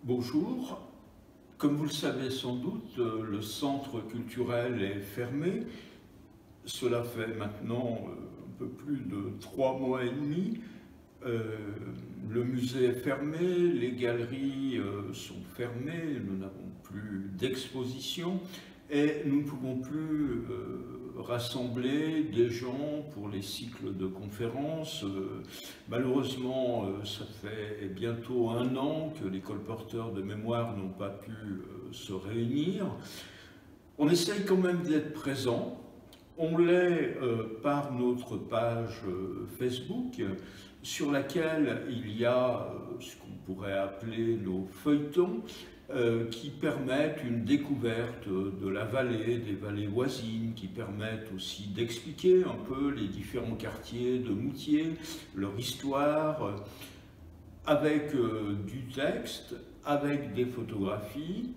Bonjour. Comme vous le savez sans doute, le centre culturel est fermé. Cela fait maintenant un peu plus de 3 mois et demi. Le musée est fermé, les galeries sont fermées, nous n'avons plus d'exposition et nous ne pouvons plus rassembler des gens pour les cycles de conférences. Malheureusement, ça fait bientôt 1 an que les colporteurs de mémoire n'ont pas pu se réunir. On essaye quand même d'être présent. On l'est par notre page Facebook, sur laquelle il y a ce qu'on pourrait appeler nos feuilletons, qui permettent une découverte de la vallée, des vallées voisines, qui permettent aussi d'expliquer un peu les différents quartiers de Moutier, leur histoire, avec du texte, avec des photographies,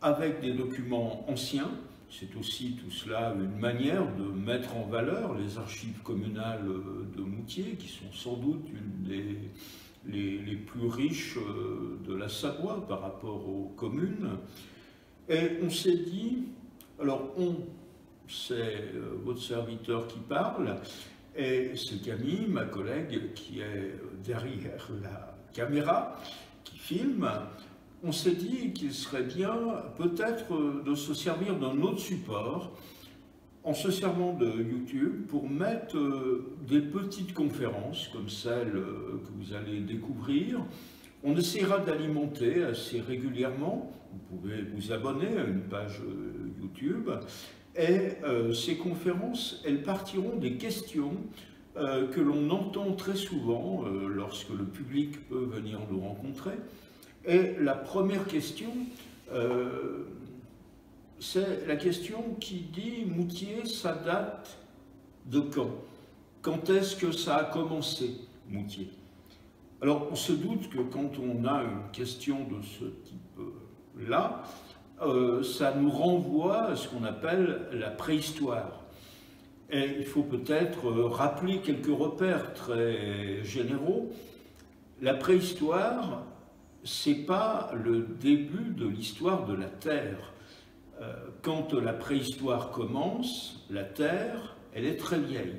avec des documents anciens. C'est aussi tout cela une manière de mettre en valeur les archives communales de Moutier, qui sont sans doute une des les plus riches de la Savoie par rapport aux communes. Et on s'est dit, alors c'est votre serviteur qui parle, et c'est Camille, ma collègue, qui est derrière la caméra, qui filme. On s'est dit qu'il serait bien peut-être de se servir d'un autre support, en se servant de YouTube pour mettre des petites conférences comme celle que vous allez découvrir. On essaiera d'alimenter assez régulièrement. Vous pouvez vous abonner à une page YouTube. Et ces conférences, elles partiront des questions que l'on entend très souvent lorsque le public peut venir nous rencontrer. Et la première question, c'est la question qui dit « Moutier, ça date de quand? Quand est-ce que ça a commencé, Moutier ?» Alors, on se doute que quand on a une question de ce type-là, ça nous renvoie à ce qu'on appelle la préhistoire. Et il faut peut-être rappeler quelques repères très généraux. La préhistoire, c'est pas le début de l'histoire de la Terre. Quand la préhistoire commence, la Terre, elle est très vieille.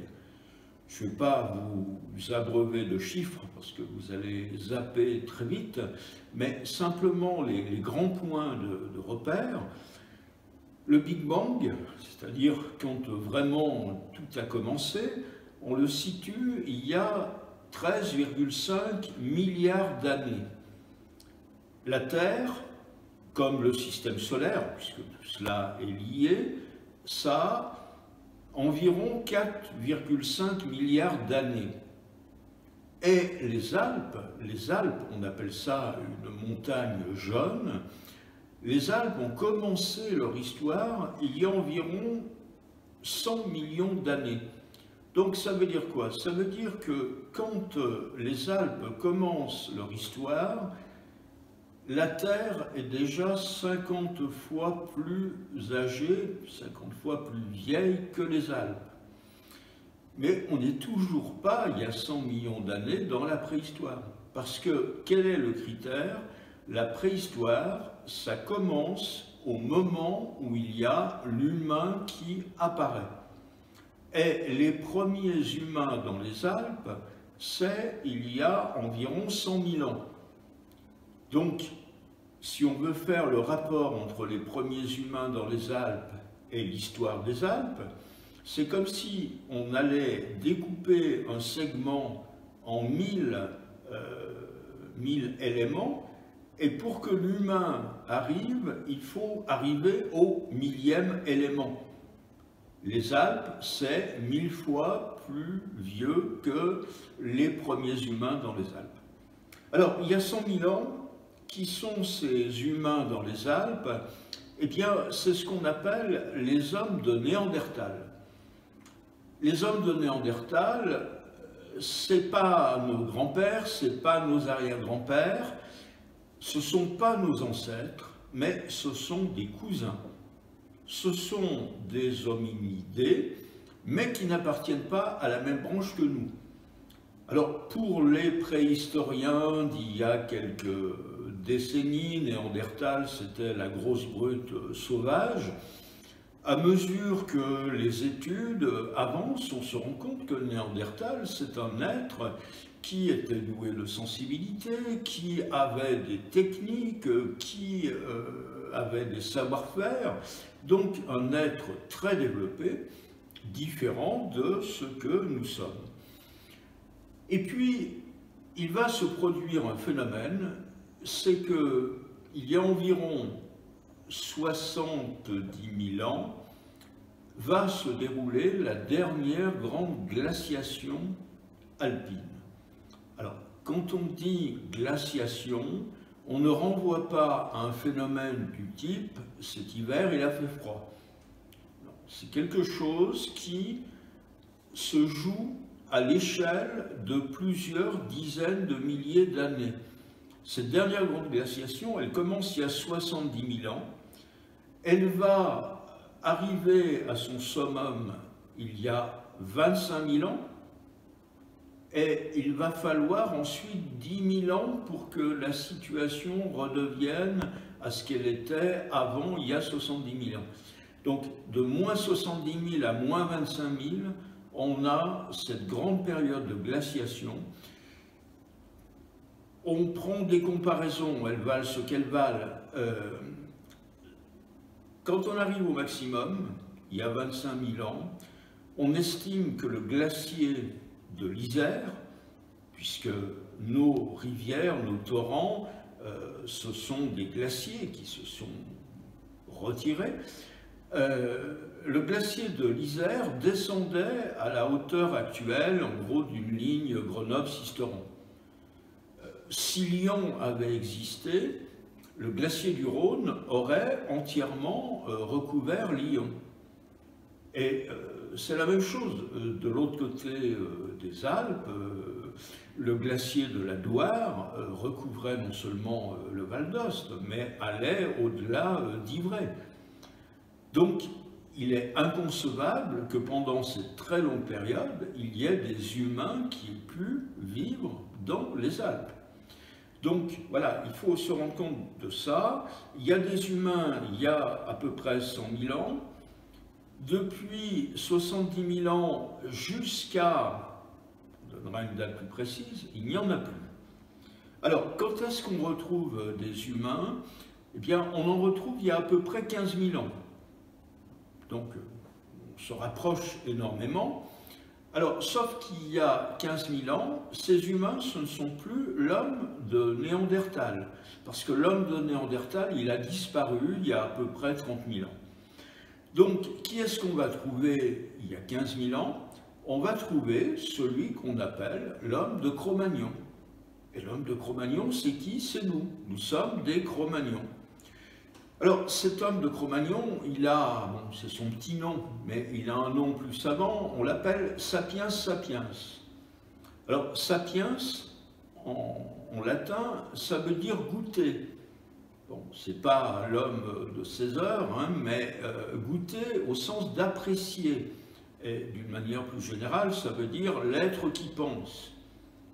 Je ne vais pas vous abreuver de chiffres parce que vous allez zapper très vite, mais simplement les grands points de repère. Le Big Bang, c'est-à-dire quand vraiment tout a commencé, on le situe il y a 13,5 milliards d'années. La Terre, comme le système solaire, puisque tout cela est lié, ça a environ 4,5 milliards d'années. Et les Alpes, on appelle ça une montagne jaune, les Alpes ont commencé leur histoire il y a environ 100 millions d'années. Donc ça veut dire quoi? Ça veut dire que quand les Alpes commencent leur histoire, la Terre est déjà 50 fois plus âgée, 50 fois plus vieille que les Alpes. Mais on n'est toujours pas, il y a 100 millions d'années, dans la préhistoire. Parce que, quel est le critère? La préhistoire, ça commence au moment où il y a l'humain qui apparaît. Et les premiers humains dans les Alpes, c'est il y a environ 100 000 ans. Donc, si on veut faire le rapport entre les premiers humains dans les Alpes et l'histoire des Alpes, c'est comme si on allait découper un segment en 1000 éléments, et pour que l'humain arrive, il faut arriver au 1000e élément. Les Alpes, c'est 1000 fois plus vieux que les premiers humains dans les Alpes. Alors, il y a 100 000 ans, qui sont ces humains dans les Alpes? Eh bien, c'est ce qu'on appelle les hommes de Néandertal. Les hommes de Néandertal, c'est pas nos grands-pères, c'est pas nos arrière-grands-pères, ce sont pas nos ancêtres, mais ce sont des cousins. Ce sont des hominidés, mais qui n'appartiennent pas à la même branche que nous. Alors, pour les préhistoriens d'il y a quelques décennies, Néandertal, c'était la grosse brute sauvage. À mesure que les études avancent, on se rend compte que Néandertal, c'est un être qui était doué de sensibilité, qui avait des techniques, qui avait des savoir-faire, donc un être très développé, différent de ce que nous sommes. Et puis, il va se produire un phénomène, c'est qu'il y a environ 70 000 ans, va se dérouler la dernière grande glaciation alpine. Alors, quand on dit glaciation, on ne renvoie pas à un phénomène du type « cet hiver, il a fait froid ». C'est quelque chose qui se joue à l'échelle de plusieurs dizaines de milliers d'années. Cette dernière grande glaciation, elle commence il y a 70 000 ans. Elle va arriver à son summum il y a 25 000 ans. Et il va falloir ensuite 10 000 ans pour que la situation redevienne à ce qu'elle était avant, il y a 70 000 ans. Donc, de moins 70 000 à moins 25 000, on a cette grande période de glaciation. On prend des comparaisons, elles valent ce qu'elles valent. Quand on arrive au maximum, il y a 25 000 ans, on estime que le glacier de l'Isère, puisque nos rivières, nos torrents, ce sont des glaciers qui se sont retirés, le glacier de l'Isère descendait à la hauteur actuelle, en gros, d'une ligne Grenoble-Sisteron. Si Lyon avait existé, le glacier du Rhône aurait entièrement recouvert Lyon. Et c'est la même chose de l'autre côté des Alpes. Le glacier de la Douar recouvrait non seulement le Val d'Ost, mais allait au-delà d'Ivray. Donc, il est inconcevable que pendant cette très longue période, il y ait des humains qui aient pu vivre dans les Alpes. Donc, voilà, il faut se rendre compte de ça. Il y a des humains, il y a à peu près 100 000 ans. Depuis 70 000 ans jusqu'à, on donnera une date plus précise, il n'y en a plus. Alors, quand est-ce qu'on retrouve des humains? Eh bien, on en retrouve il y a à peu près 15 000 ans. Donc, on se rapproche énormément. Alors, sauf qu'il y a 15 000 ans, ces humains, ce ne sont plus l'homme de Néandertal. Parce que l'homme de Néandertal, il a disparu il y a à peu près 30 000 ans. Donc, qui est-ce qu'on va trouver il y a 15 000 ans? On va trouver celui qu'on appelle l'homme de Cro-Magnon. Et l'homme de Cro-Magnon, c'est qui? C'est nous. Nous sommes des Cro-Magnons. Alors, cet homme de Cro-Magnon, il a, bon, c'est son petit nom, mais il a un nom plus savant, on l'appelle Sapiens sapiens. Alors, sapiens, en latin, ça veut dire goûter. Bon, c'est pas l'homme de 16 heures, hein, mais goûter au sens d'apprécier. Et d'une manière plus générale, ça veut dire l'être qui pense.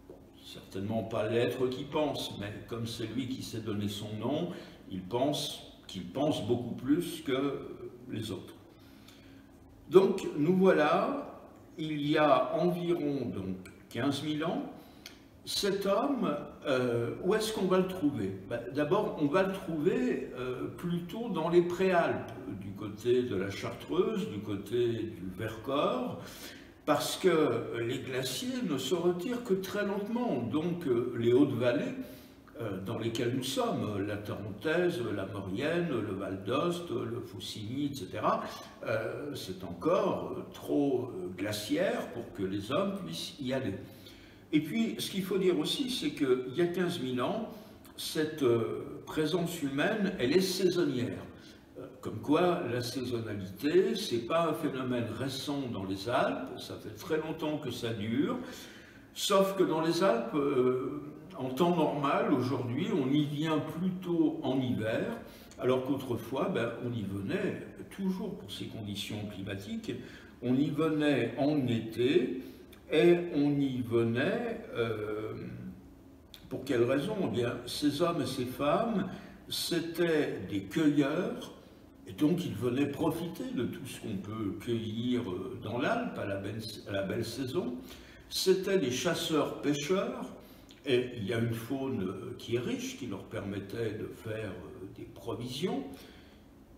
Bon, certainement pas l'être qui pense, mais comme c'est lui qui s'est donné son nom, il pense qu'il pense beaucoup plus que les autres. Donc, nous voilà, il y a environ donc, 15 000 ans, cet homme, où est-ce qu'on va le trouver? D'abord, on va le trouver plutôt dans les préalpes, du côté de la Chartreuse, du côté du Vercors, parce que les glaciers ne se retirent que très lentement. Donc, les hautes vallées, dans lesquelles nous sommes, la Tarentaise, la Maurienne, le Val d'Ost, le Faucigny, etc., c'est encore trop glaciaire pour que les hommes puissent y aller. Et puis, ce qu'il faut dire aussi, c'est qu'il y a 15 000 ans, cette présence humaine, elle est saisonnière. Comme quoi, la saisonnalité, ce n'est pas un phénomène récent dans les Alpes, ça fait très longtemps que ça dure, sauf que dans les Alpes, en temps normal, aujourd'hui, on y vient plutôt en hiver, alors qu'autrefois, on y venait, toujours pour ces conditions climatiques, on y venait en été, et on y venait Pour quelle raison? Eh bien, ces hommes et ces femmes, c'étaient des cueilleurs, et donc ils venaient profiter de tout ce qu'on peut cueillir dans l'Alpe à la belle saison. C'étaient des chasseurs-pêcheurs, et il y a une faune qui est riche, qui leur permettait de faire des provisions.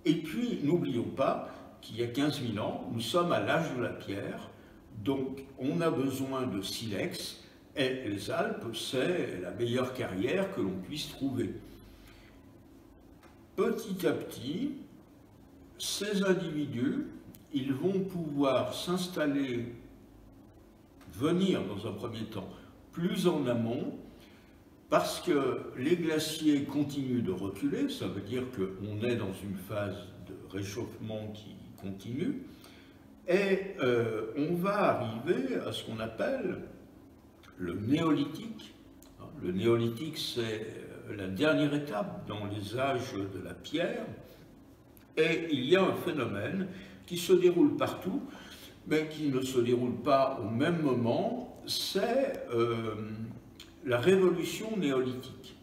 Et puis, n'oublions pas qu'il y a 15 000 ans, nous sommes à l'âge de la pierre, donc on a besoin de silex, et les Alpes, c'est la meilleure carrière que l'on puisse trouver. Petit à petit, ces individus, ils vont pouvoir s'installer, venir dans un premier temps, plus en amont, parce que les glaciers continuent de reculer, ça veut dire qu'on est dans une phase de réchauffement qui continue, et on va arriver à ce qu'on appelle le néolithique. Le néolithique, c'est la dernière étape dans les âges de la pierre, et il y a un phénomène qui se déroule partout, mais qui ne se déroule pas au même moment, c'est la révolution néolithique.